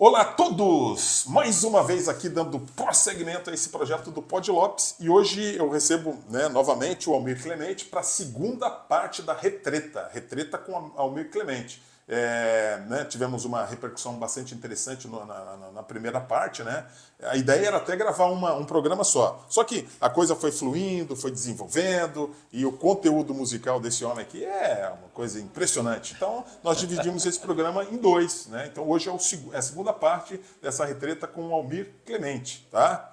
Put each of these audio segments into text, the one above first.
Olá a todos! Mais uma vez aqui dando prosseguimento a esse projeto do Pod Lopes e hoje eu recebo novamente o Almir Clemente para a segunda parte da Retreta com Almir Clemente. Tivemos uma repercussão bastante interessante na primeira parte, né? A ideia era até gravar um programa só que a coisa foi fluindo, foi desenvolvendo e o conteúdo musical desse homem aqui é uma coisa impressionante. Então nós dividimos esse programa em dois, né? Então hoje é a segunda parte dessa retreta com o Almir Clemente, tá?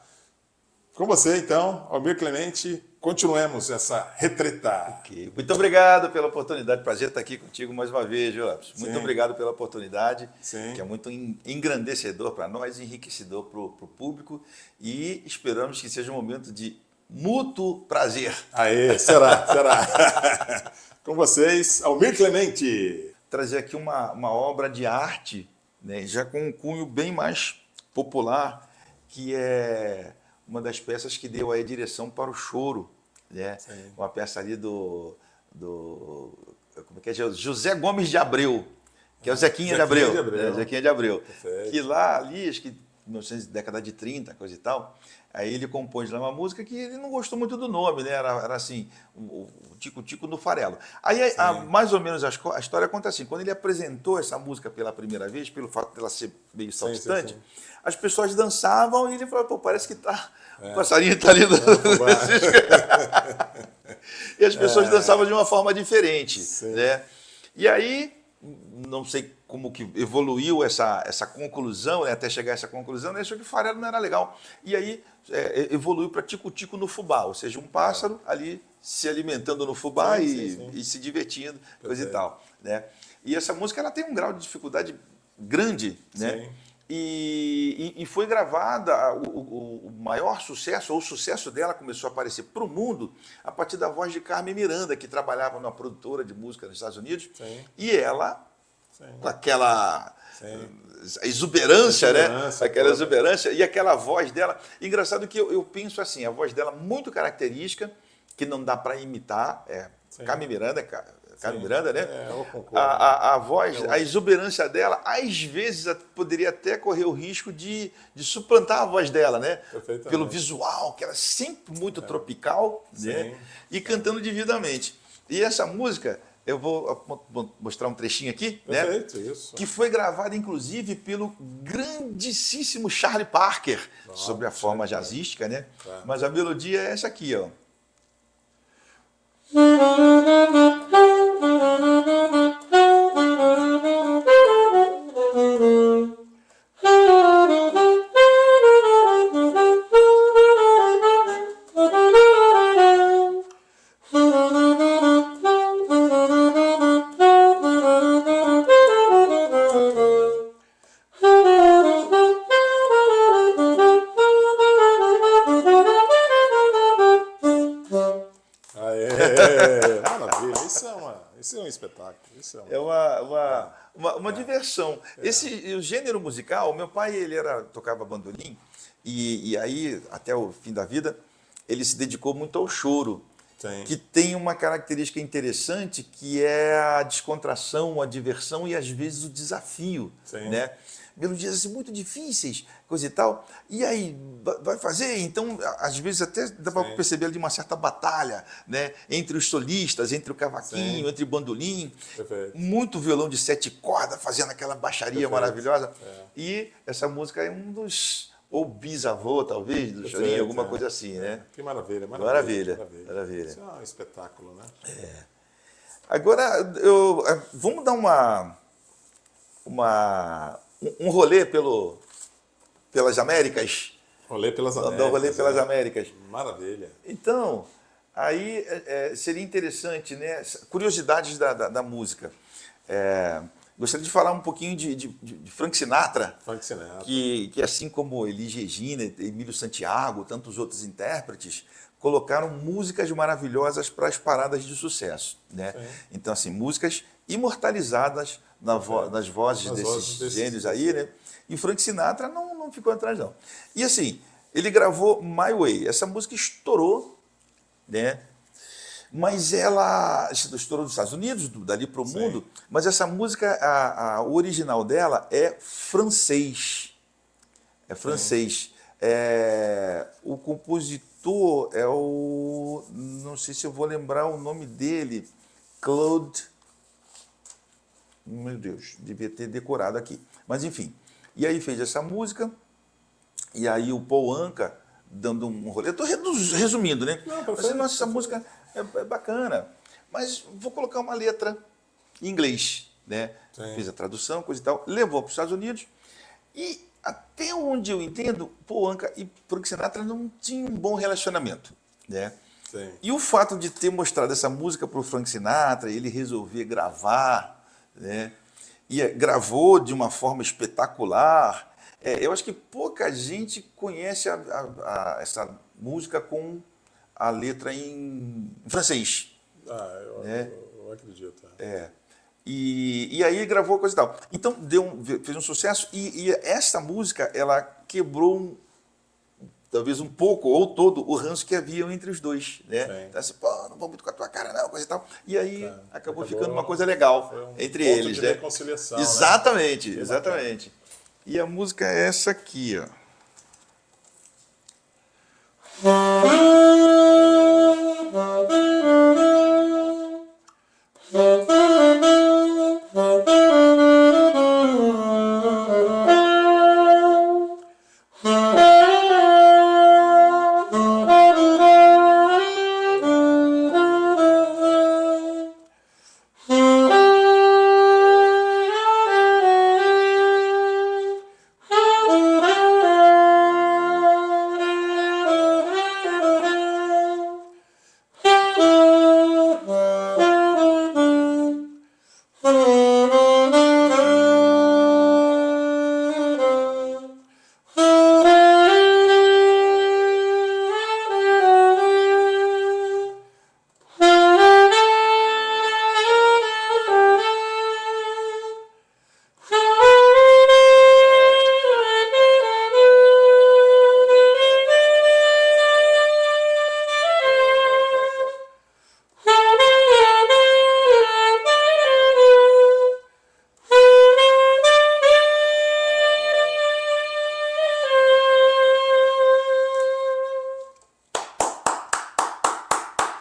Com você então, Almir Clemente, continuemos essa retreta. Okay. Muito obrigado pela oportunidade, prazer estar aqui contigo mais uma vez, Jobs. Muito obrigado pela oportunidade, que é muito engrandecedor para nós, enriquecedor para o público, e esperamos que seja um momento de mútuo prazer. Aê, será. Com vocês, Almir Clemente. Trazer aqui uma obra de arte, né, já com um cunho bem mais popular, que é uma das peças que deu aí a direção para o choro, né? Uma peça ali do como é que é? José Gomes de Abreu, que é o Zequinha de Abreu. Zequinha de Abreu. Perfeito. Que lá, ali, acho que 1900, década de 30, coisa e tal, aí ele compôs lá uma música que ele não gostou muito do nome, né? Era assim, o Tico-Tico no Farelo. Aí, mais ou menos, a história conta assim, quando ele apresentou essa música pela primeira vez, pelo fato dela ser meio saltitante, as pessoas dançavam e ele falou, pô, parece que tá... O passarinho está ali. E as pessoas dançavam de uma forma diferente, né? E aí, não sei como que evoluiu essa conclusão, né? Até chegar a essa conclusão, né? Achou que o farelo não era legal. E aí evoluiu para tico-tico no fubá, ou seja, um pássaro ali se alimentando no fubá e se divertindo, coisa e tal, né? E essa música ela tem um grau de dificuldade grande, né? E foi gravada, o maior sucesso, ou o sucesso dela começou a aparecer para o mundo a partir da voz de Carmen Miranda, que trabalhava numa produtora de música nos Estados Unidos, e ela, com aquela exuberância, né? Aquela exuberância e aquela voz dela. Engraçado que eu penso assim, a voz dela muito característica, que não dá para imitar, Carmen Miranda, né? Eu concordo. A voz, a exuberância dela, às vezes poderia até correr o risco de suplantar a voz dela, né? Pelo visual, que era sempre muito tropical, né? E cantando divinamente. E essa música, eu vou mostrar um trechinho aqui, né? Isso. Que foi gravada, inclusive, pelo grandíssimo Charlie Parker, sobre a forma jazzística, né? Mas a melodia é essa aqui, ó. Maravilha, isso é um espetáculo. Uma diversão. O gênero musical, meu pai tocava bandolim e aí, até o fim da vida, ele se dedicou muito ao choro, que tem uma característica interessante que é a descontração, a diversão e às vezes o desafio, né? Melodias assim, muito difíceis, coisa e tal. E aí, vai fazer? Então, às vezes até dá para perceber ali uma certa batalha, né? Entre os solistas, entre o cavaquinho, entre o bandolim. Muito violão de 7 cordas fazendo aquela baixaria maravilhosa. E essa música é um dos... Ou bisavô, talvez, do chorinho, alguma coisa assim, né? Que maravilha. Isso é um espetáculo, né? Agora, vamos dar um rolê pelas Américas. Rolê pelas Américas. Maravilha. Então, aí seria interessante, né? Curiosidades da música. Gostaria de falar um pouquinho de Frank Sinatra. Que assim como Elis Regina, Emílio Santiago, tantos outros intérpretes, colocaram músicas maravilhosas para as paradas de sucesso, né? Então, assim, músicas imortalizadas nas vozes desses gênios aí, né? E o Frank Sinatra não ficou atrás, não. E assim, ele gravou My Way. Essa música estourou, né? Mas ela estourou nos Estados Unidos, dali para o mundo, mas essa música, o original dela é francês. É francês. O compositor é o... Não sei se eu vou lembrar o nome dele. Claude... Meu Deus, devia ter decorado aqui. Mas enfim. E aí fez essa música. E aí o Paul Anka dando um rolê. Estou resumindo, né? Não, nossa, essa música é bacana. Mas vou colocar uma letra em inglês, né? Fiz a tradução, coisa e tal. Levou para os Estados Unidos. E até onde eu entendo, Paul Anka e Frank Sinatra não tinham um bom relacionamento, né? Sim. E o fato de ter mostrado essa música para o Frank Sinatra, ele resolver gravar, né? E gravou de uma forma espetacular. Eu acho que pouca gente conhece essa música com a letra em francês. Eu acredito. E aí gravou coisa e tal. Então fez um sucesso e essa música ela quebrou talvez um pouco ou todo o ranço que havia entre os dois, né? Então assim, pô, não vou muito com a tua cara não, coisa e tal. E aí acabou ficando uma coisa legal entre eles, de né? reconciliação, exatamente, né? exatamente. E a música é essa aqui, ó.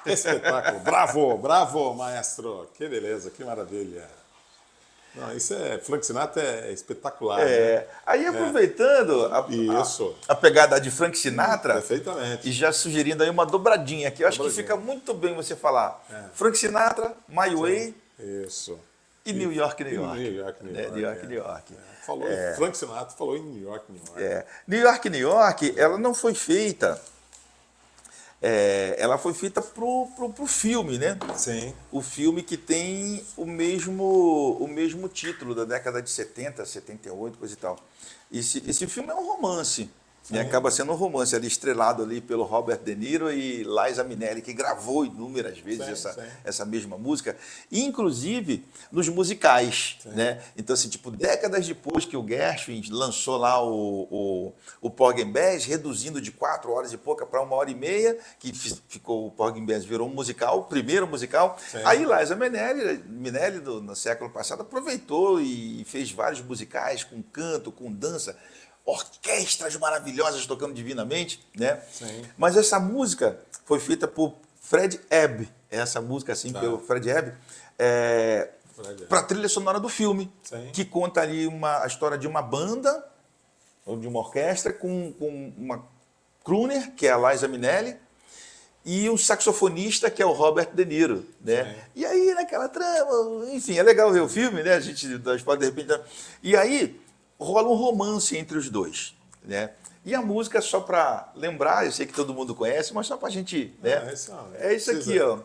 Espetáculo. Bravo, bravo, maestro. Que beleza, que maravilha. Não, isso Frank Sinatra é espetacular. Né? Aí aproveitando a pegada de Frank Sinatra, perfeitamente. E já sugerindo aí uma dobradinha, que eu acho que fica muito bem você falar. Frank Sinatra, My Way. Isso. E New York, New York. New York, New York. New York, New York. Falou em Frank Sinatra, falou em New York, New York. New York, New York, ela não foi feita. Ela foi feita pro filme, né? Sim. O filme que tem o mesmo título da década de 70, 78, coisa e tal. Esse filme é um romance. E acaba sendo um romance ali, estrelado ali pelo Robert De Niro e Liza Minnelli, que gravou inúmeras vezes essa mesma música, inclusive nos musicais, né? Então, assim, tipo, décadas depois que o Gershwin lançou lá o Porgy and Bess, reduzindo de 4 horas e pouca para 1h30, que ficou, o Porgy and Bess virou um musical, o primeiro musical. Aí Liza Minnelli no século passado, aproveitou e fez vários musicais com canto, com dança, orquestras maravilhosas tocando divinamente, né? Sim. Mas essa música foi feita por Fred Ebb, essa música assim pelo Fred Ebb, para a trilha sonora do filme, que conta ali a história de uma banda ou de uma orquestra com uma crooner, que é a Liza Minnelli, e um saxofonista, que é o Robert De Niro, né? E aí, naquela trama, enfim, é legal ver o filme, né? A gente pode de repente... E aí rola um romance entre os dois, né? E a música, só para lembrar, eu sei que todo mundo conhece, mas só para a gente... Né? É isso aqui, ó.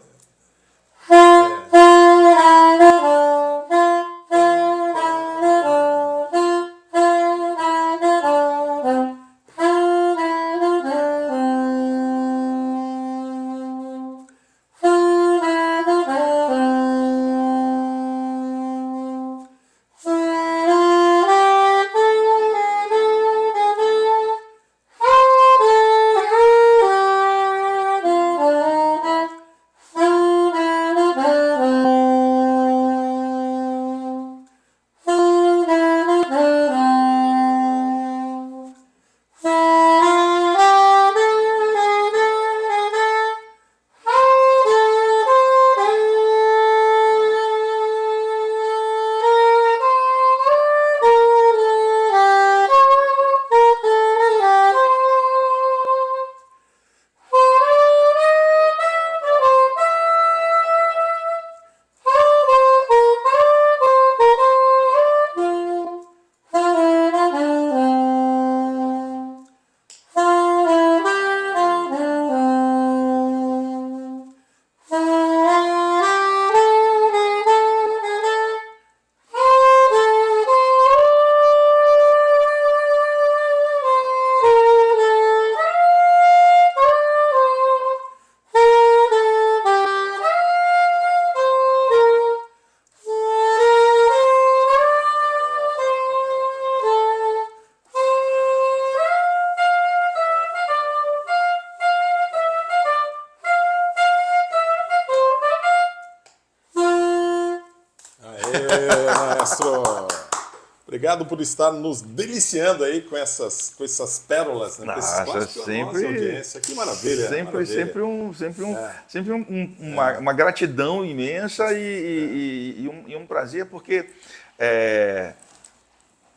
maestro. Obrigado por estar nos deliciando aí com essas pérolas, né? Com esses Nossa, clássicos da nossa audiência. Que maravilha, maravilha. Uma gratidão imensa e um prazer, porque é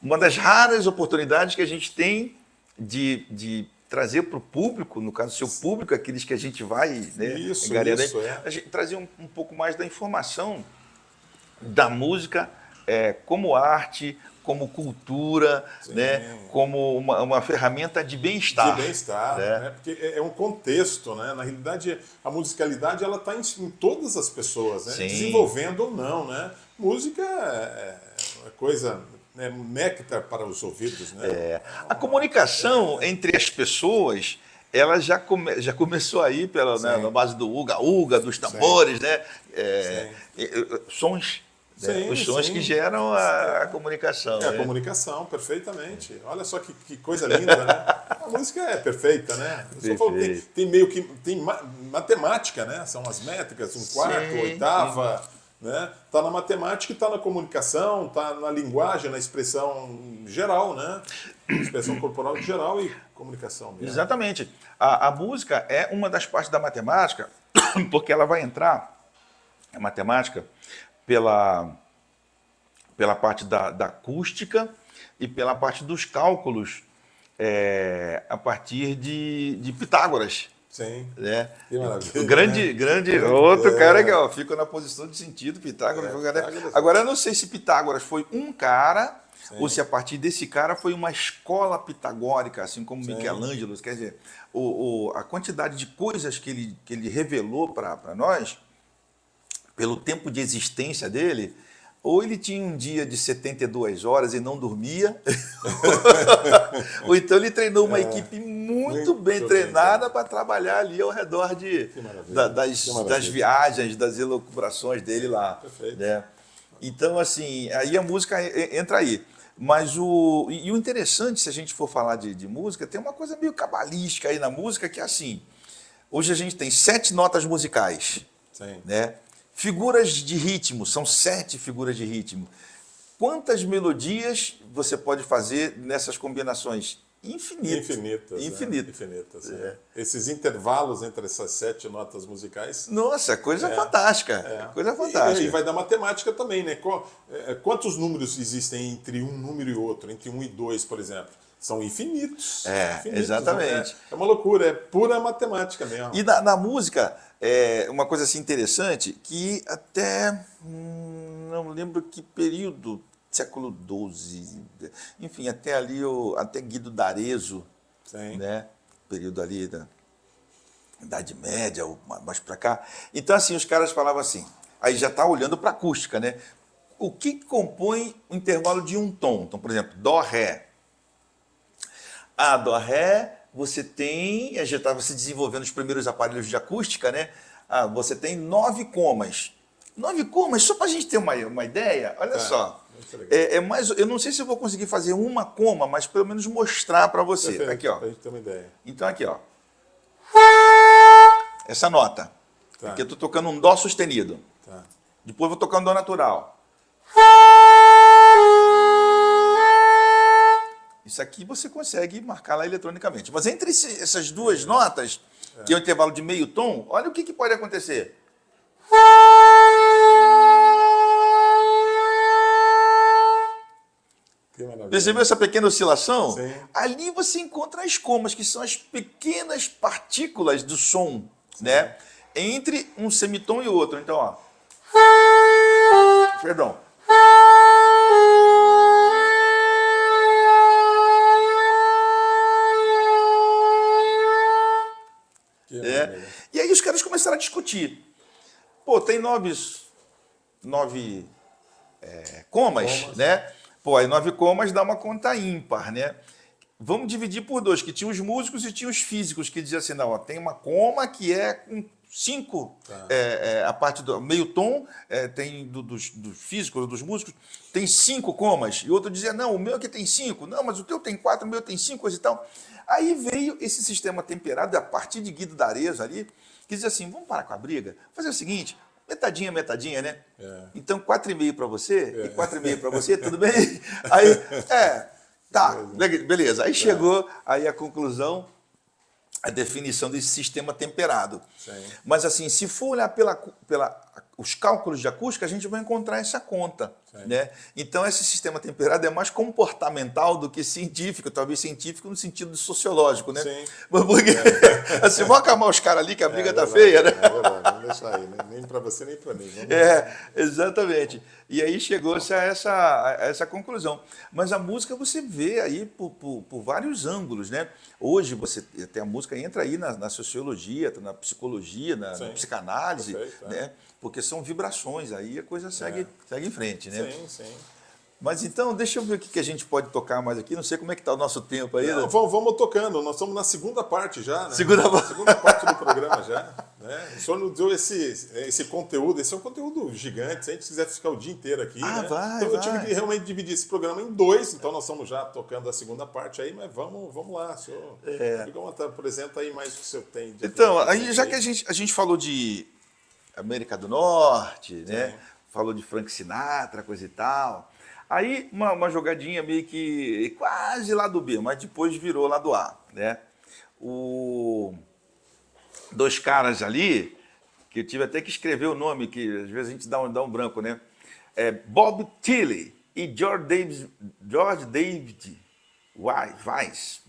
uma das raras oportunidades que a gente tem de trazer para o público, no caso, seu público, aqueles que a gente vai, né, a gente trazer um pouco mais da informação da música como arte, como cultura, né, como uma ferramenta de bem-estar. De bem-estar, né? Porque é um contexto, né? Na realidade, a musicalidade ela está em todas as pessoas, né? Desenvolvendo ou não, né? Música é coisa, né, néctar para os ouvidos, né? A comunicação entre as pessoas, ela já começou aí na base do uga-uga, dos tambores, né? Sons. Os sons que geram a comunicação. A comunicação, perfeitamente. Olha só que coisa linda, né? A música é perfeita, né? Eu só falo, tem meio que tem matemática, né? São as métricas, um quarto, oitava, né? Tá na matemática e tá na comunicação, tá na linguagem, na expressão geral, né? Expressão corporal geral e comunicação mesmo. Exatamente. A música é uma das partes da matemática, porque ela vai entrar, a matemática, pela parte da acústica e pela parte dos cálculos a partir de Pitágoras. Sim. Né? Que maravilha. O grande outro cara que fica na posição de sentido, Pitágoras. Agora, eu não sei se Pitágoras foi um cara ou se a partir desse cara foi uma escola pitagórica, assim como Michelangelo. Quer dizer, a quantidade de coisas que ele revelou para nós, pelo tempo de existência dele, ou ele tinha um dia de 72 horas e não dormia, ou então ele treinou uma equipe muito bem treinada para trabalhar ali ao redor das viagens, das elucubrações dele lá. Perfeito. Né? Então, assim, aí a música entra aí. Mas o interessante, se a gente for falar de música, tem uma coisa meio cabalística aí na música, que é assim, hoje a gente tem 7 notas musicais, né? Figuras de ritmo, são 7 figuras de ritmo. Quantas melodias você pode fazer nessas combinações? Infinitas. Infinitas. Esses intervalos entre essas 7 notas musicais. Nossa, coisa fantástica. Coisa fantástica. E vai da matemática também, né? Quantos números existem entre um número e outro? Entre 1 e 2, por exemplo? São infinitos. Exatamente. É uma loucura, é pura matemática mesmo. E na música, uma coisa assim interessante, que até, não lembro que período, século XII, enfim, até ali, até Guido d'Arezzo, né? Período ali da Idade Média, ou mais para cá. Então, assim, os caras falavam assim, aí já está olhando para a acústica, né? O que compõe o intervalo de um tom? Então, por exemplo, Dó, Ré. Dó, Ré, você tem, já estava se desenvolvendo os primeiros aparelhos de acústica, né? Você tem 9 comas. 9 comas, só para a gente ter uma ideia, olha só. Eu não sei se eu vou conseguir fazer uma coma, mas pelo menos mostrar para você. Perfeito, aqui, ó. Pra gente ter uma ideia. Então, aqui, ó. Essa nota. Aqui eu estou tocando um Dó sustenido. Depois eu vou tocar um Dó natural. Isso aqui você consegue marcar lá eletronicamente. Mas entre essas duas notas, que é um intervalo de meio tom, olha o que pode acontecer. Percebeu essa pequena oscilação? Sim. Ali você encontra as comas, que são as pequenas partículas do som, né? Entre um semitom e outro. Então, ó. Perdão. E aí os caras começaram a discutir. Pô, tem 9 comas, né? Pô, aí 9 comas dá uma conta ímpar, né? Vamos dividir por 2, que tinha os músicos e tinha os físicos, que diziam assim, não, ó, tem uma coma que é com 5, a parte do meio tom, tem dos físicos, dos músicos, tem 5 comas. E outro dizia, não, o meu aqui tem 5, não, mas o teu tem 4, o meu tem 5, coisa e tal. Aí veio esse sistema temperado, a partir de Guido d'Arezzo ali, que dizia assim, vamos parar com a briga, fazer o seguinte, metadinha, metadinha, né? É. Então, 4,5 para você e 4,5 para você, tudo bem? Aí, tá, beleza. Aí chegou aí a conclusão, a definição desse sistema temperado. Sim. Mas assim, se for olhar os cálculos de acústica, a gente vai encontrar essa conta. Né? Então, esse sistema temperado é mais comportamental do que científico, talvez científico no sentido sociológico. Né? Sim. Porque, assim, vão acalmar os caras ali que a briga tá verdade, feia, né? É verdade, vamos deixar aí, né? Nem para você, nem para mim. Exatamente. E aí chegou-se a essa conclusão. Mas a música você vê aí por vários ângulos, né? Hoje você tem a música entra aí na sociologia, na psicologia, na psicanálise, Perfeito, né? Porque são vibrações, aí a coisa segue em frente, né? Sim. Mas então, deixa eu ver o que a gente pode tocar mais aqui. Não sei como é que está o nosso tempo aí. Não, vamos tocando. Nós estamos na segunda parte já, né? Segunda parte do programa já. Né? O senhor nos deu esse conteúdo. Esse é um conteúdo gigante. Se a gente quiser ficar o dia inteiro aqui, né? Então eu tive que realmente dividir esse programa em dois. Então nós estamos já tocando a segunda parte aí, mas vamos lá, senhor. Fica à vontade, apresenta aí mais o que o senhor tem. Então, aí, já que a gente falou de América do Norte, né? Falou de Frank Sinatra, coisa e tal. Aí uma jogadinha meio que quase lá do B, mas depois virou lá do A, né? Dois caras ali, que eu tive até que escrever o nome, que às vezes a gente dá um branco, né? Bob Tilly e George David Weiss.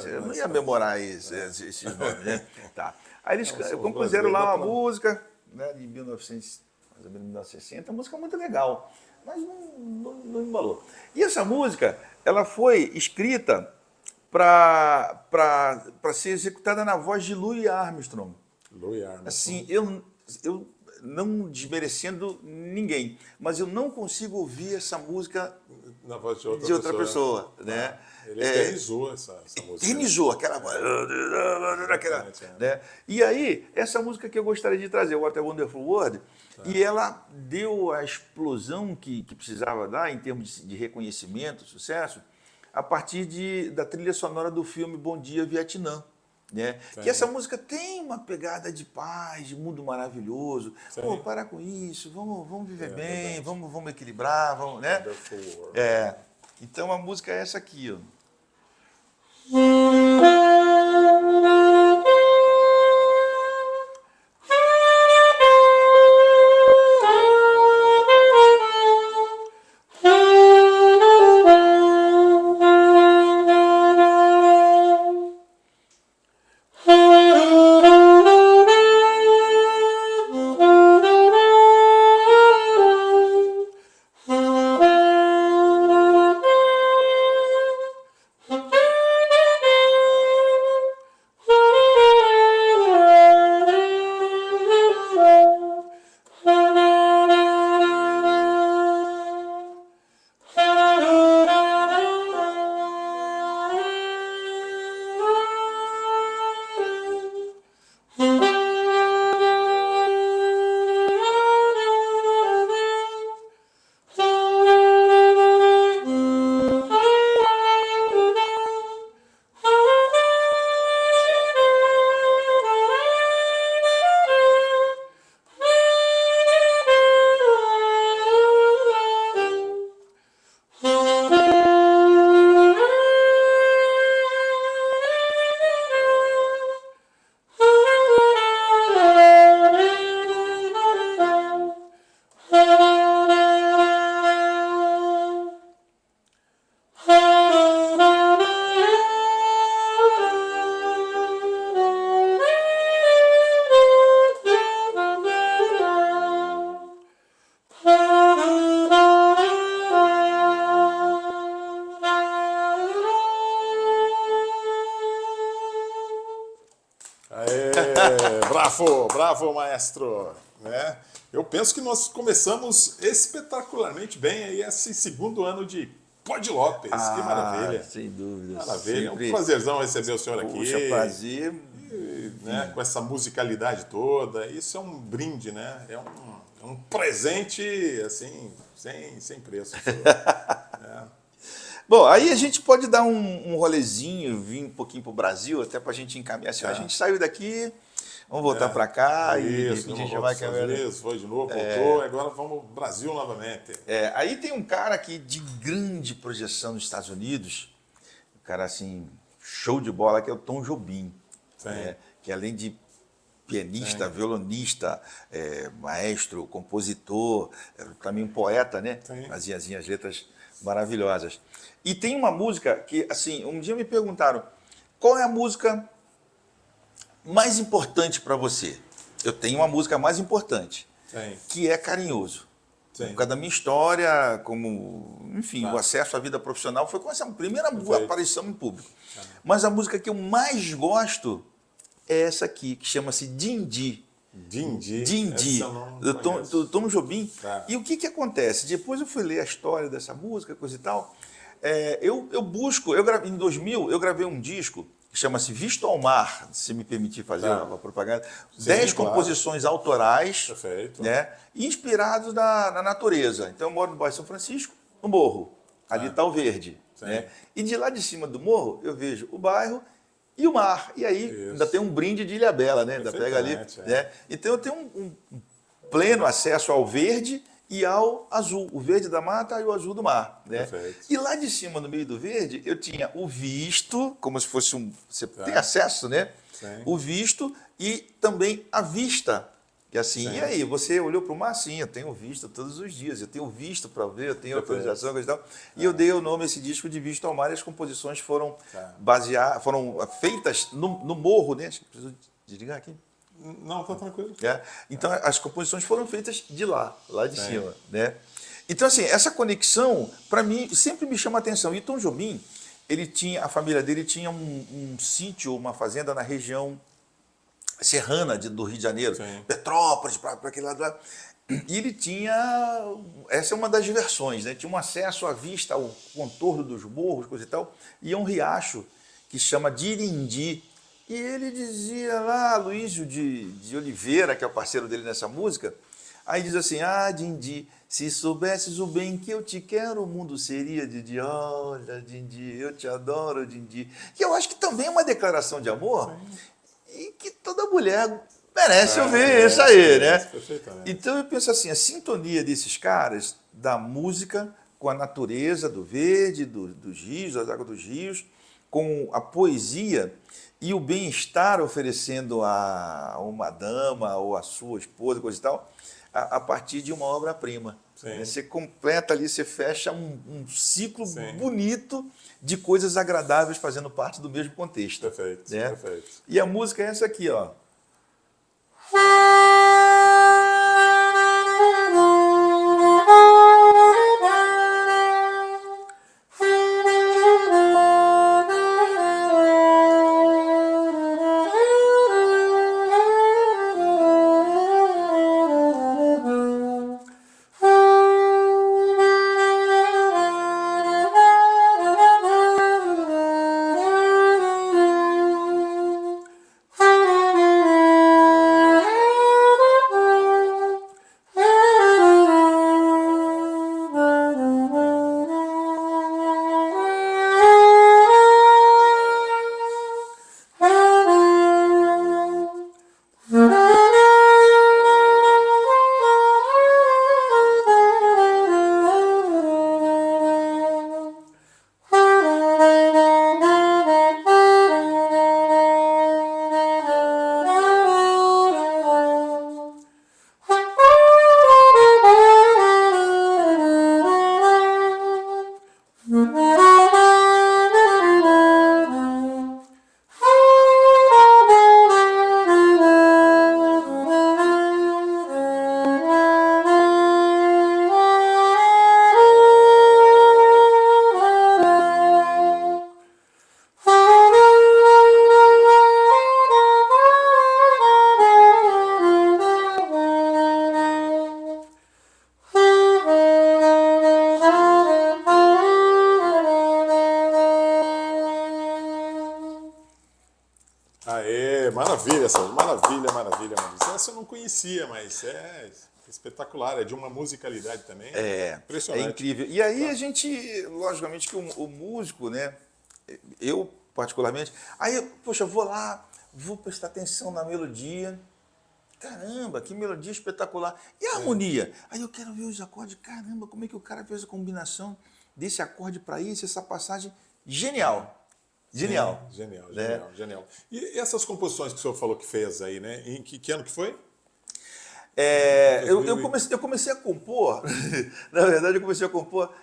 Eu não ia memorar esses nomes, né? Tá. Aí eles compuseram lá uma música, né, de 1900, mais ou menos 1960, uma música muito legal. Mas não embalou. E essa música, ela foi escrita para ser executada na voz de Louis Armstrong. Louis Armstrong. Assim, eu não desmerecendo ninguém, mas eu não consigo ouvir essa música na voz de outra pessoa. Né? Ele eternizou essa música. Eternizou aquela voz. Né? E aí, essa música que eu gostaria de trazer, What a Wonderful World, e ela deu a explosão que precisava dar em termos de reconhecimento, sucesso, a partir da trilha sonora do filme Bom Dia, Vietnã. Né? Que essa música tem uma pegada de paz, de mundo maravilhoso. Pô, para com isso, vamos viver bem, vamos equilibrar, vamos, né? Então a música é essa aqui, ó. Bravo, maestro. Né? Eu penso que nós começamos espetacularmente bem aí esse segundo ano de Pod Lopes. Que maravilha. Sem dúvida. Maravilha. Sempre. É um prazerzão receber o senhor aqui. Puxa, prazer. Né? Com essa musicalidade toda. Isso é um brinde, né? É um presente, assim, sem preço. Bom, aí a gente pode dar um rolezinho, vir um pouquinho para o Brasil, até para a gente encaminhar. Assim, a gente saiu daqui, vamos voltar para cá e de Isso, repente a gente voltou vai para os Estados caminhando. Unidos, foi de novo, voltou, agora vamos ao Brasil novamente. Aí tem um cara aqui de grande projeção nos Estados Unidos, um cara assim, show de bola, que é o Tom Jobim, que além de pianista, violonista, maestro, compositor, também um poeta, né? Fazia as letras maravilhosas. E tem uma música que, assim, um dia me perguntaram, qual é a música mais importante para você? Eu tenho uma música mais importante, que é Carinhoso. Por causa da minha história, como, enfim, o acesso à vida profissional foi com essa primeira aparição em público. Mas a música que eu mais gosto é essa aqui, que chama-se Dindi. Dindi, do Tom Jobim. E o que acontece? Depois eu fui ler a história dessa música, coisa e tal. Em 2000, eu gravei um disco que chama-se Visto ao Mar, se me permitir fazer uma propaganda. 10 composições autorais, né, inspirados na natureza. Então eu moro no bairro São Francisco, no morro. Ali está o verde. Né? E de lá de cima do morro eu vejo o bairro e o mar. E aí ainda tem um brinde de Ilhabela, né? Ainda pega ali. Né? Então eu tenho um pleno acesso ao verde e ao azul, o verde da mata e o azul do mar. Né? E lá de cima, no meio do verde, eu tinha o visto, como se fosse você tem acesso, né? O visto e também a vista. E assim, e aí, você olhou para o mar? Sim, eu tenho visto todos os dias, eu tenho visto para ver, eu tenho autorização, coisa e tal. E eu dei o nome a esse disco de Visto ao Mar, e as composições foram foram feitas no morro, né? Acho que preciso desligar aqui. Não, tá tranquilo. Então, as composições foram feitas de lá de cima. Né? Então, assim, essa conexão, para mim, sempre me chama a atenção. E Tom Jobim, a família dele tinha um sítio, uma fazenda na região serrana do Rio de Janeiro, Petrópolis, para aquele lado lá. E ele tinha, essa é uma das versões, né? Tinha um acesso à vista, ao contorno dos morros, coisa e tal, e um riacho que chama Dirindi. E ele dizia lá, Luísio de Oliveira, que é o parceiro dele nessa música, aí diz assim, Dindi, se soubesses o bem que eu te quero, o mundo seria Dindi, olha, Dindi, eu te adoro, Dindi. Que eu acho que também é uma declaração de amor, e que toda mulher merece ouvir isso aí, né? Então eu penso assim, a sintonia desses caras, da música com a natureza do verde, dos rios, das águas dos rios, com a poesia e o bem-estar oferecendo a uma dama ou a sua esposa, coisa e tal, a partir de uma obra-prima. Você completa ali, você fecha um ciclo bonito de coisas agradáveis fazendo parte do mesmo contexto. Perfeito. E a música é essa aqui, ó. Maravilha, Sérgio, maravilha. Essa eu não conhecia, mas é espetacular, é de uma musicalidade também. Impressionante. É incrível. E aí a gente, logicamente que o músico, né, eu particularmente, aí, poxa, vou lá, vou prestar atenção na melodia. Caramba, que melodia espetacular. E a harmonia? Aí eu quero ver os acordes. Caramba, como é que o cara fez a combinação desse acorde para isso, essa passagem? Genial. Genial. Genial, né? genial, genial. E essas composições que o senhor falou que fez aí, né? Em que ano que foi? Eu comecei a compor, na verdade eu comecei a compor,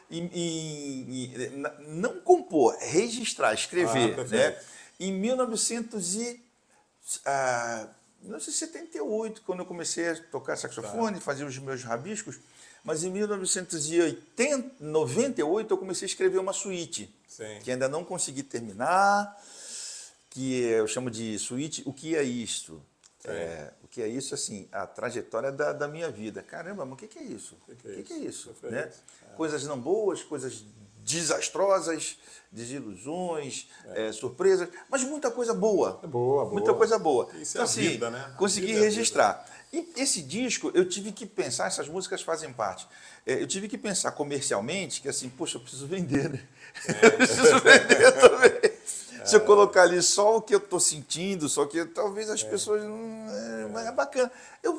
não compor, registrar, escrever, né? Em 1978, quando eu comecei a tocar saxofone, fazer os meus rabiscos, mas em 1998 eu comecei a escrever uma suíte, que ainda não consegui terminar, que eu chamo de suíte O Que É Isto? O que é isso, assim, a trajetória da minha vida. Caramba, mas o que é isso? O que é isso? Né? Coisas não boas, coisas desastrosas, desilusões, surpresas, mas muita coisa boa. Muita coisa boa. Isso então, é a vida, né? Consegui registrar. E esse disco, eu tive que pensar, essas músicas fazem parte, eu tive que pensar comercialmente, que assim, poxa, eu preciso vender, né? Eu preciso vender também. Se eu colocar ali só o que eu estou sentindo, só que talvez as pessoas não... É bacana.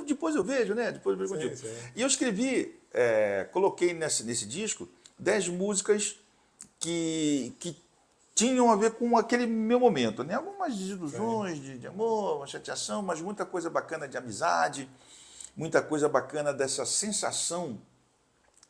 Depois eu vejo, né? Depois eu vejo contigo. E eu escrevi, coloquei nesse disco 10 músicas que tinham a ver com aquele meu momento, né? Algumas desilusões de amor, uma chateação, mas muita coisa bacana de amizade, muita coisa bacana dessa sensação,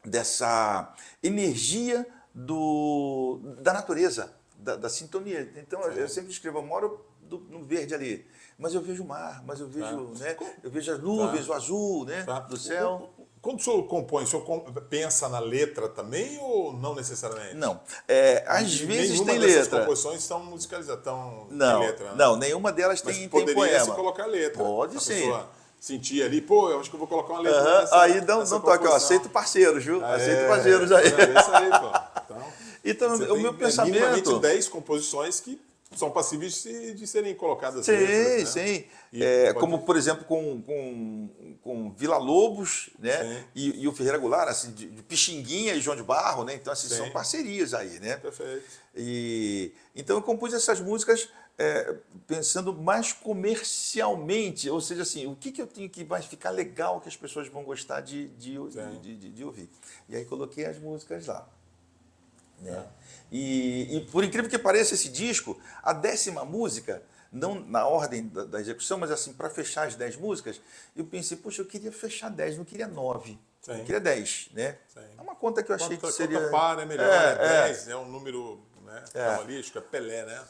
dessa energia da natureza. Da sintonia. Então, eu sempre escrevo, eu moro no verde ali, mas eu vejo o mar, mas eu vejo, né? Eu vejo as nuvens, o azul, né? Do céu. Quando o senhor compõe, o senhor pensa na letra também ou não necessariamente? Não. Às vezes tem letra. Nenhuma dessas composições estão musicalizadas, tem letra, né? Não, nenhuma delas tem poema. Poderia se colocar letra. Pode ser. A pessoa sentir ali, pô, eu acho que eu vou colocar uma letra nessa. Aí não toque, eu aceito parceiros, viu? Aceito parceiros aí. É isso aí, pô. Então, o meu pensamento... minimamente 10 composições que são passíveis de serem colocadas letras, né? Sim. Como, por exemplo, com Vila Lobos, né? E o Ferreira Goulart, assim, de Pixinguinha e João de Barro, né? Então, assim, são parcerias aí, né? Perfeito. Então, eu compus essas músicas pensando mais comercialmente, ou seja, assim, o que eu tenho que vai ficar legal, que as pessoas vão gostar de ouvir. E aí coloquei as músicas lá. Né? E por incrível que pareça, esse disco, a 10ª música, não na ordem da execução, mas assim, para fechar as 10 músicas, eu pensei, poxa, eu queria fechar 10, não queria 9, eu queria 10, né? É uma conta que eu achei que seria... Conta par é melhor, 10, é um número, né, cabalístico, é Pelé, né?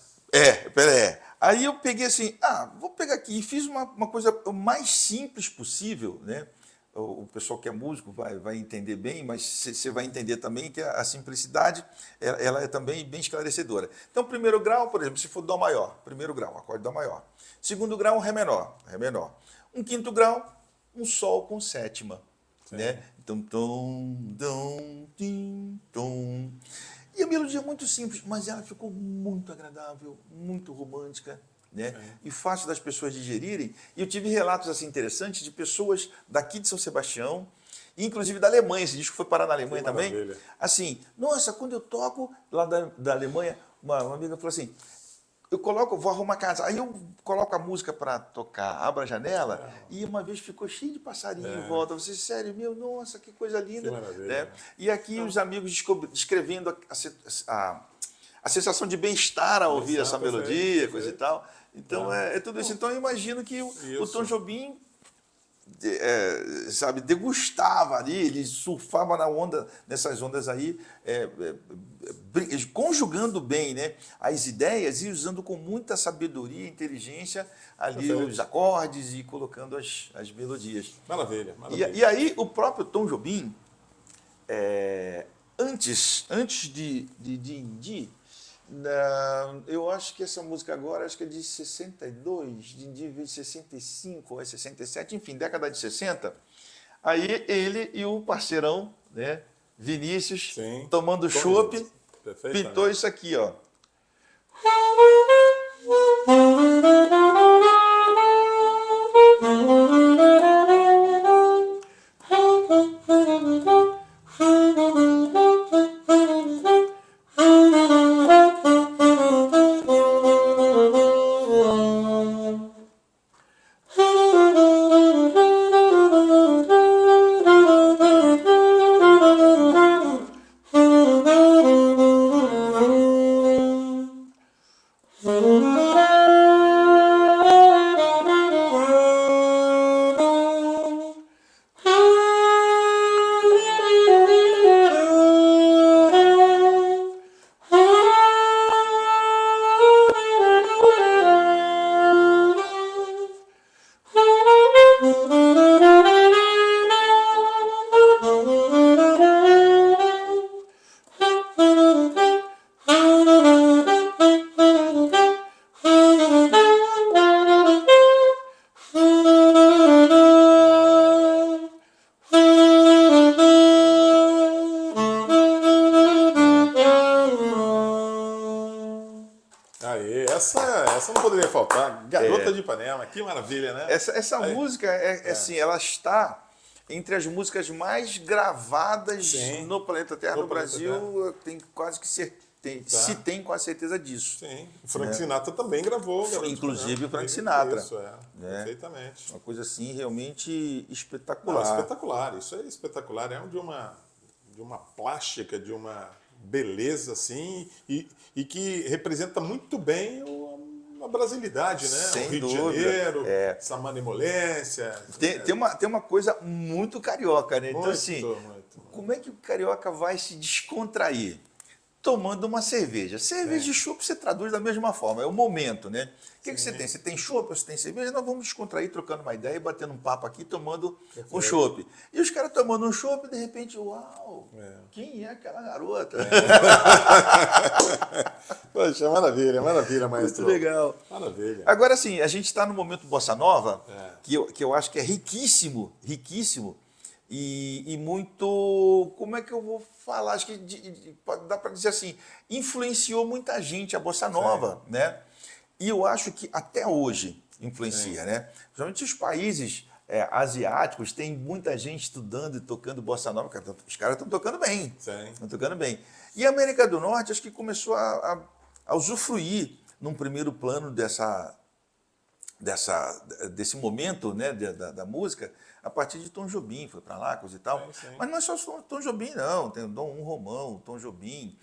Pelé. Aí eu peguei assim, vou pegar aqui, e fiz uma coisa o mais simples possível, né? O pessoal que é músico vai entender bem, mas você vai entender também que a simplicidade ela é também bem esclarecedora. Então, primeiro grau, por exemplo, se for Dó maior, primeiro grau, acorde Dó maior. Segundo grau, Ré menor, Ré menor. Um quinto grau, um Sol com sétima. Né? Então, tom. E a melodia é muito simples, mas ela ficou muito agradável, muito romântica. Né? E fácil das pessoas digerirem. E eu tive relatos assim, interessantes de pessoas daqui de São Sebastião, inclusive da Alemanha, esse disco foi parar na Alemanha também. Assim, nossa, quando eu toco lá da Alemanha, uma amiga falou assim, vou arrumar casa, aí eu coloco a música para tocar, abro a janela, e uma vez ficou cheio de passarinho em volta. Você, sério, nossa, que coisa linda. Né? E aqui os amigos descrevendo a sensação de bem-estar ao ouvir essa melodia, coisa e tal. Então, é tudo isso. Então, eu imagino que o Tom Jobim, degustava ali, ele surfava nessas ondas aí, conjugando bem, né, as ideias e usando com muita sabedoria e inteligência ali os acordes e colocando as melodias. Maravilha. E aí, o próprio Tom Jobim, antes de Indy, eu acho que essa música agora, acho que é de 62, de 65 ou 67, enfim, década de 60. Aí ele e o parceirão, né, Vinícius, tomando chopp, pintou isso aqui, ó. Aê, essa não poderia faltar. Garota de Ipanema, que maravilha, né? Essa Aí, música, assim, ela está entre as músicas mais gravadas Sim. no planeta Terra. No No planeta Brasil, eu tenho quase que se tem quase certeza disso. sim. O Frank Sinatra também gravou. Garota de Inclusive Ipanema. o Frank Sinatra. Isso, né? Perfeitamente. Uma coisa assim realmente Não, espetacular. espetacular, isso é espetacular. É de uma plástica, de uma beleza, assim, e que representa muito bem a brasilidade, né? Sem o Rio dúvida. de Janeiro, essa malemolência. Tem uma coisa muito carioca, né? Então, Muito, assim, muito. como é que o carioca vai se descontrair? Tomando uma cerveja. Cerveja e chopp você traduz da mesma forma, é o momento, né? O que você tem? Você tem chopp, você tem cerveja? Nós vamos descontrair, trocando uma ideia, batendo um papo aqui, tomando um chopp. E os caras tomando um chopp, de repente, uau, quem é aquela garota? Poxa, maravilha, maravilha, maestro. Muito legal. Maravilha. Agora, assim, a gente está no momento Bossa Nova, que eu acho que é riquíssimo, riquíssimo, e muito, como é que eu vou falar? Acho que dá para dizer assim, influenciou muita gente a Bossa Nova, né? E eu acho que até hoje influencia, né? Principalmente os países asiáticos, tem muita gente estudando e tocando Bossa Nova, os caras estão tocando bem, estão tocando bem. E a América do Norte, acho que começou a usufruir, num primeiro plano, desse momento, né, da música, a partir de Tom Jobim, foi para lá, coisa e tal. Mas não é só Tom Jobim, não. Tem o Dom Romão, Tom Jobim,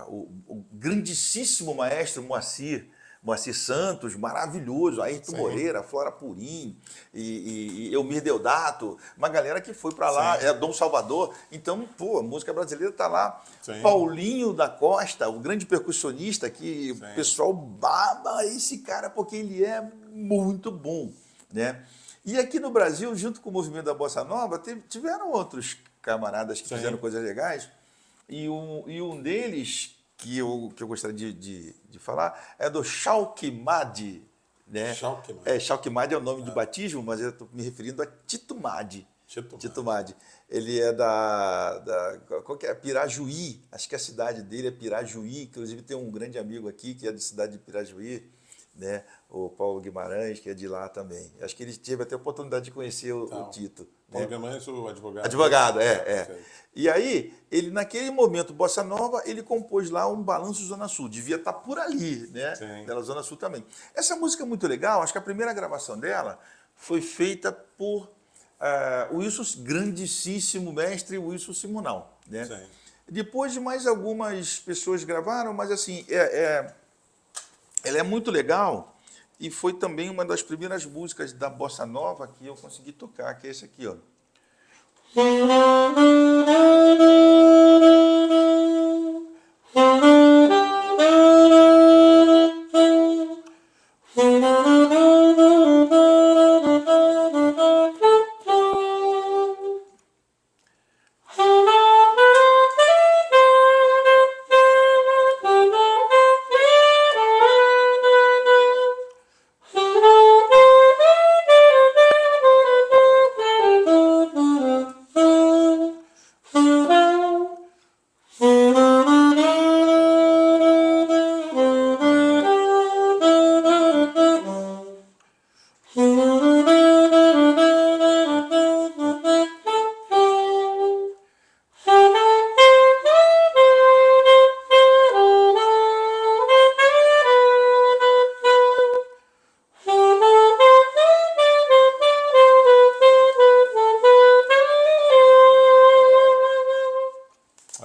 o grandíssimo maestro Moacir Santos, maravilhoso, Ayrton Moreira, Flora Purim, e Elmir Deodato, uma galera que foi para lá, Dom Salvador. Então, pô, a música brasileira está lá. Paulinho da Costa, o grande percussionista, que o pessoal baba esse cara porque ele é muito bom, né? E aqui no Brasil, junto com o movimento da Bossa Nova, tiveram outros camaradas que fizeram coisas legais, e um deles que eu gostaria de falar é do Chalquimade, né? Chalquimade é o nome de batismo, mas eu estou me referindo a Tito Madi. Tito Madi. Ele é qual que é? Pirajuí, acho que a cidade dele é Pirajuí, inclusive tem um grande amigo aqui que é da cidade de Pirajuí, né? O Paulo Guimarães, que é de lá também. Acho que ele teve até a oportunidade de conhecer o Tito. Paulo Guimarães, o advogado. Advogado, E aí, ele naquele momento, Bossa Nova, ele compôs lá um Balanço Zona Sul. Devia estar por ali, né? Pela Zona Sul também. Essa música é muito legal, acho que a primeira gravação dela foi feita por o Wilson, grandíssimo mestre Wilson Simonal, né? Depois de mais algumas pessoas gravaram, mas assim, ela é muito legal e foi também uma das primeiras músicas da Bossa Nova que eu consegui tocar, que é esse aqui, ó.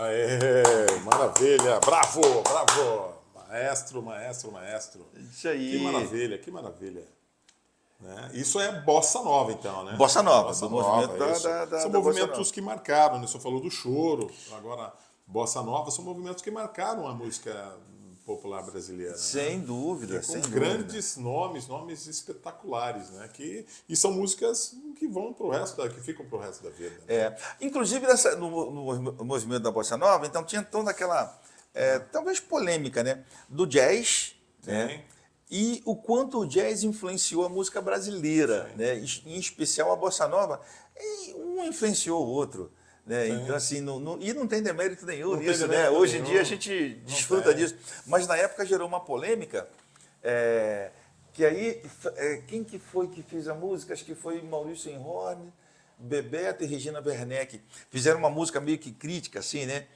Aê, maravilha, bravo, bravo. Maestro, maestro, maestro. Isso aí. Que maravilha, que maravilha. Né? Isso é bossa nova, então, né? Bossa nova, bossa do movimento isso. São da bossa movimentos nova. que marcaram, né? Você falou do choro, agora bossa nova, são movimentos que marcaram a música popular brasileira. Sem né? dúvida, E sem com dúvida. grandes nomes espetaculares, né? E são músicas que vão pro resto, que ficam pro resto da vida. Né? Inclusive no movimento da bossa nova, então tinha toda aquela talvez polêmica, né, do jazz, né, e o quanto o jazz influenciou a música brasileira, né, em especial a bossa nova, e um influenciou o outro. Né? Então, assim, e não tem demérito nenhum nisso, né? Hoje em dia a gente desfruta disso. Mas na época gerou uma polêmica, que aí, quem que foi que fez a música? Acho que foi Maurício Enhorn, Bebeto e Regina Werneck. Fizeram uma música meio que crítica, assim, né?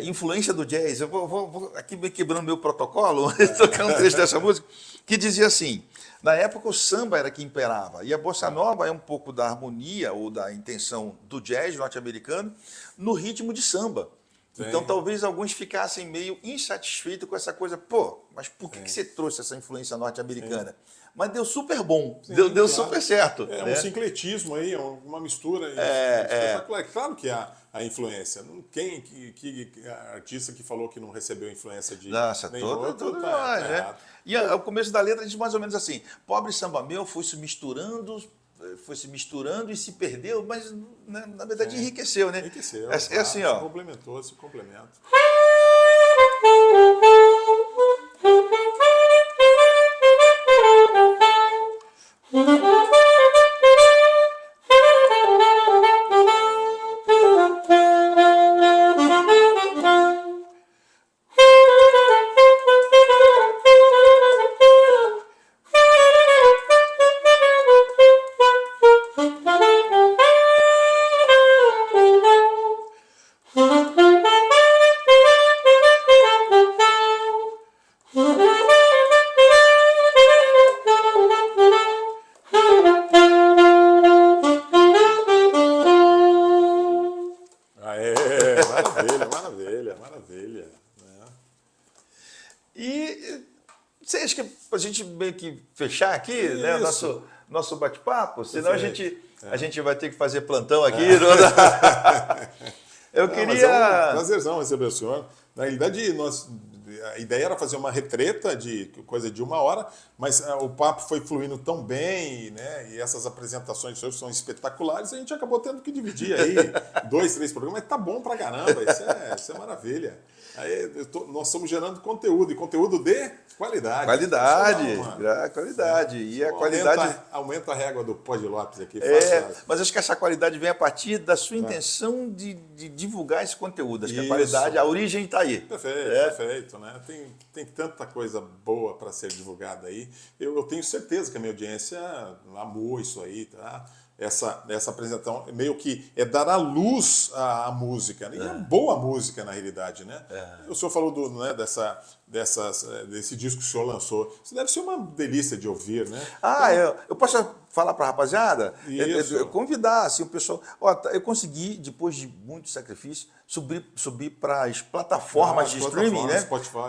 Influência do jazz. Eu vou aqui meio quebrando meu protocolo, tocar um trecho dessa música, que dizia assim: na época o samba era que imperava, e a bossa nova é um pouco da harmonia ou da intenção do jazz norte-americano no ritmo de samba. Então talvez alguns ficassem meio insatisfeitos com essa coisa. Pô, mas por que você trouxe essa influência norte-americana? Mas deu super bom, deu claro. Super certo. É um sincretismo aí, uma mistura espetacular. Claro que há a influência. Quem artista que falou que não recebeu influência de nenhum outro, todo nós, né? E o começo da letra diz mais ou menos assim: pobre samba meu foi se misturando e se perdeu, mas né, na verdade enriqueceu, né? Enriqueceu. É assim, ó. Se complementa. Maravilha. Né? E você acha que a gente meio que fechar aqui, né, o nosso bate-papo? Senão a gente vai ter que fazer plantão aqui. Eu queria... Mas é um prazerzão receber o senhor. Na realidade, a ideia era fazer uma retreta de coisa de 1 hora, mas o papo foi fluindo tão bem, né? E essas apresentações do senhor são espetaculares, a gente acabou tendo que dividir aí 2, 3 programas, mas tá bom pra caramba, isso é maravilha. Aí nós estamos gerando conteúdo, e conteúdo de qualidade. Qualidade. E a qualidade... Aumenta a régua do Pod Lopes aqui. Mas acho que essa qualidade vem a partir da sua intenção de divulgar esse conteúdo. Acho que a qualidade, a origem está aí. Perfeito. Né? Tem tanta coisa boa para ser divulgada aí. Eu tenho certeza que a minha audiência amou isso aí, tá? Essa apresentação meio que dar à luz à música, né? E é boa música na realidade, né? O senhor falou desse disco que o senhor lançou. Isso deve ser uma delícia de ouvir, né? Eu posso falar para a rapaziada? Isso. Convidar assim, o pessoal. Eu consegui, depois de muito sacrifício, subir para as plataformas de streaming, né?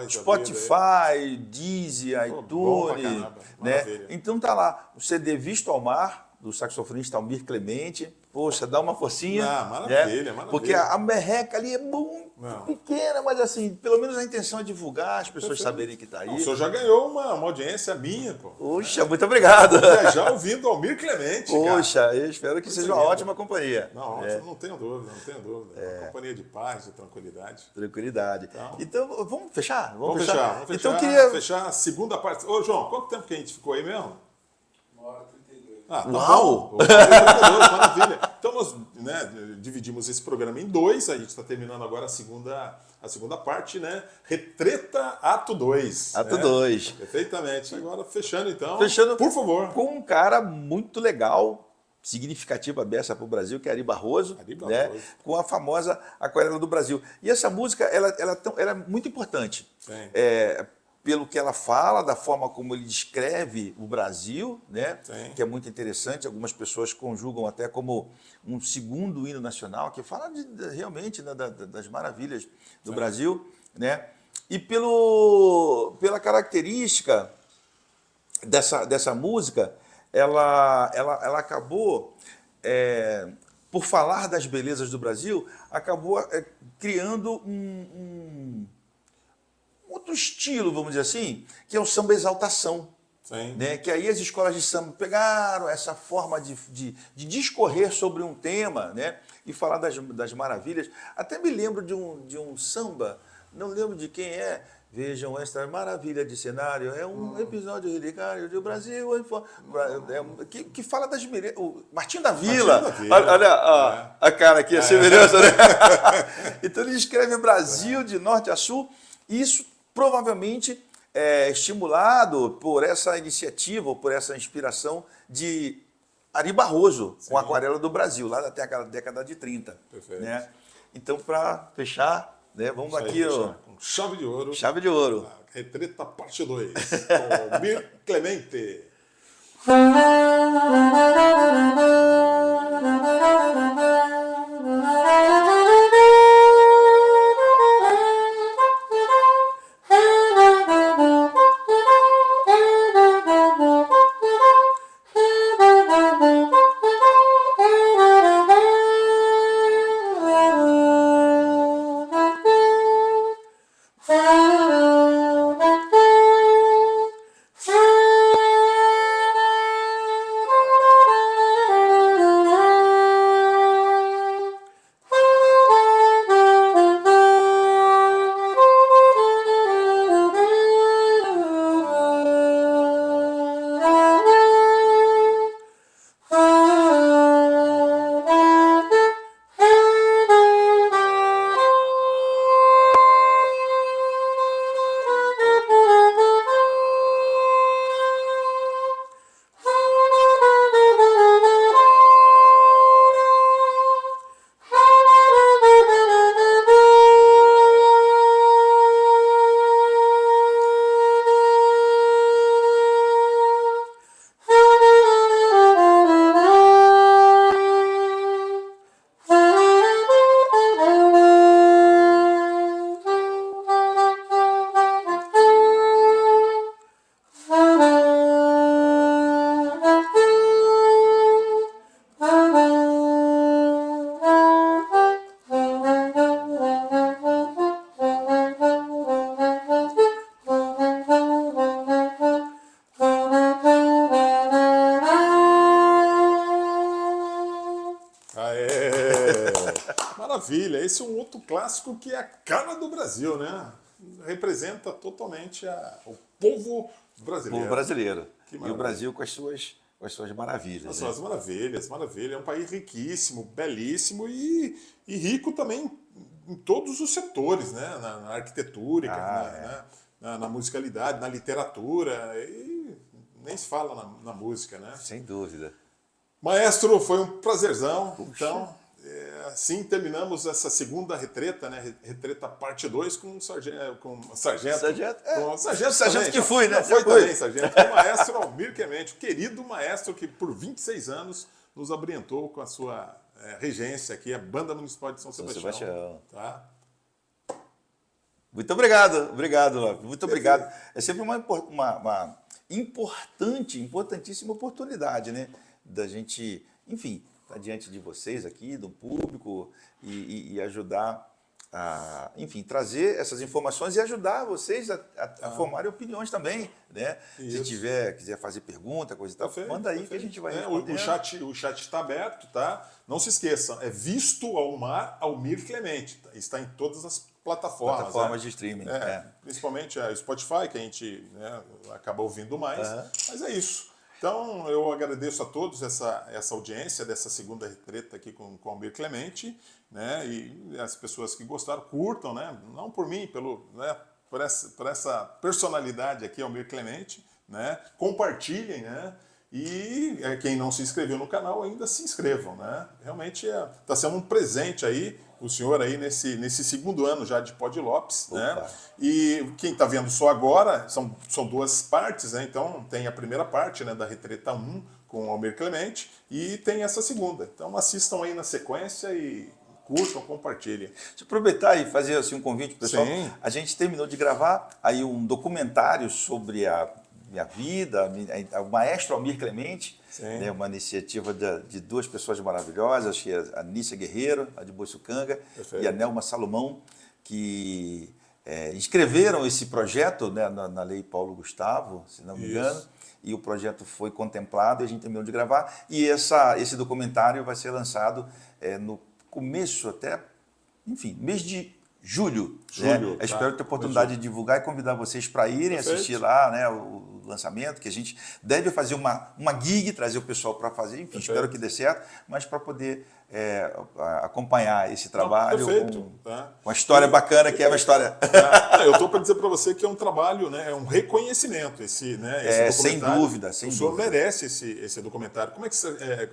Spotify, Deezer, iTunes. Né? Então tá lá, o CD Visto ao Mar, do saxofonista Almir Clemente. Poxa, dá uma forcinha. Maravilha. Porque a merreca ali é muito pequena, mas assim, pelo menos a intenção é divulgar, as pessoas saberem que está aí. O senhor já ganhou uma audiência minha, pô. Poxa, muito obrigado. Já ouvindo Almir Clemente, Poxa, eu espero que seja uma ótima companhia. Não tenho dúvida. Uma companhia de paz, de tranquilidade. Então vamos fechar? Vamos fechar. Então eu queria fechar a segunda parte. Ô, João, quanto tempo que a gente ficou aí mesmo? 1h32. Tá bom. Maravilha. Então nós dividimos esse programa em 2, a gente está terminando agora a segunda parte, né? Retreta Ato 2. Ato 2. Perfeitamente. Agora fechando então. Por favor. Com um cara muito legal, significativa beça para o Brasil, que é Ari Barroso, né? Com a famosa Aquarela do Brasil. E essa música ela é muito importante. Pelo que ela fala, da forma como ele descreve o Brasil, né? Que é muito interessante. Algumas pessoas conjugam até como um segundo hino nacional, que fala realmente, né, das maravilhas do Brasil, né? E pela característica dessa música, ela acabou, por falar das belezas do Brasil, acabou criando um outro estilo, vamos dizer assim, que é o samba exaltação. Sim. Né? Que aí as escolas de samba pegaram essa forma de discorrer sobre um tema, né? E falar das maravilhas. Até me lembro de um samba, não lembro de quem é. Vejam esta maravilha de cenário, é um episódio relicário do Brasil, que fala das o Martinho da Vila. Martinho da Vila. Olha a cara aqui, a semelhança, né? Então ele escreve Brasil de norte a sul, e isso provavelmente estimulado por essa iniciativa, ou por essa inspiração de Ari Barroso, Sim. com a Aquarela do Brasil, lá da década de 30. Perfeito. Né? Então, para fechar, né, vamos aqui... Com chave de ouro. Chave de ouro. Retreta parte 2, com Mir Clemente. Maravilha, esse é um outro clássico que é a cara do Brasil, né? Representa totalmente o povo brasileiro. Povo brasileiro. Que E o maravilha. Brasil com as suas maravilhas. As né? suas maravilhas, maravilha. É um país riquíssimo, belíssimo e rico também em todos os setores, né? Na arquitetura, na musicalidade, na literatura, e nem se fala na música, né? Sem dúvida. Maestro, foi um prazerzão. Puxa. Então, assim terminamos essa segunda retreta, né? Retreta parte 2 com o sargento. Com sargento que fui, né? Foi também, sargento. Com o maestro Almir Clemente, o querido maestro que por 26 anos nos abrilhantou com a sua regência aqui, a Banda Municipal de São Sebastião. Tá? Muito obrigado, Lopes. Muito obrigado. É sempre uma importantíssima oportunidade, né? Da gente, enfim, estar diante de vocês aqui, do público, e ajudar a, enfim, trazer essas informações e ajudar vocês a formarem opiniões também, né? Isso. Se quiser fazer pergunta, coisa e tal, manda aí que a gente vai responder. O chat está aberto, tá? Não se esqueçam, é Visto ao Mar Almir Clemente. Está em todas as plataformas de streaming. Principalmente a Spotify, que a gente acaba ouvindo mais. Mas é isso. Então, eu agradeço a todos essa audiência dessa segunda retreta aqui com o Almir Clemente, né? E as pessoas que gostaram, curtam, né? Não por mim, por essa personalidade aqui, Almir Clemente, né? Compartilhem, né? E quem não se inscreveu no canal ainda se inscrevam, né? Realmente está sendo um presente aí, o senhor aí nesse segundo ano já de Pod Lopes, né? E quem está vendo só agora, são duas partes, né? Então tem a primeira parte, né, da Retreta 1 com o Almir Clemente e tem essa segunda. Então assistam aí na sequência e curtam, compartilhem. Deixa eu aproveitar e fazer assim, um convite, pessoal. Sim. A gente terminou de gravar aí um documentário sobre a minha vida, o maestro Almir Clemente, né, uma iniciativa de duas pessoas maravilhosas, que é a Nícia Guerreiro, a de Boiçucanga, e a Nelma Salomão, que escreveram esse projeto, né, na Lei Paulo Gustavo, se não me engano, e o projeto foi contemplado e a gente terminou de gravar. E esse documentário vai ser lançado no começo até, enfim, mês de julho. Né? Eu espero ter a oportunidade de divulgar e convidar vocês para irem assistir lá, né, o lançamento, que a gente deve fazer uma gig, trazer o pessoal para fazer, enfim, espero que dê certo, mas para poder acompanhar esse trabalho com a história bacana, que é uma história... Eu estou para dizer para você que é um trabalho, né, é um reconhecimento esse documentário. Sem dúvida, sem dúvida. O senhor merece esse documentário. Como é que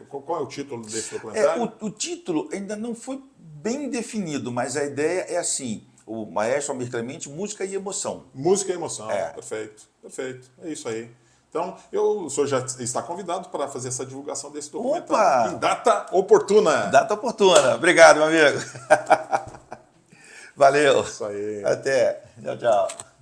qual é o título desse documentário? O título ainda não foi bem definido, mas a ideia é assim, o maestro Almir Clemente, música e emoção. Música e emoção, perfeito, perfeito, é isso aí. Então, o senhor já está convidado para fazer essa divulgação desse documentário em data oportuna. Data oportuna. Obrigado, meu amigo. Valeu. Isso aí. Até. Tchau, tchau.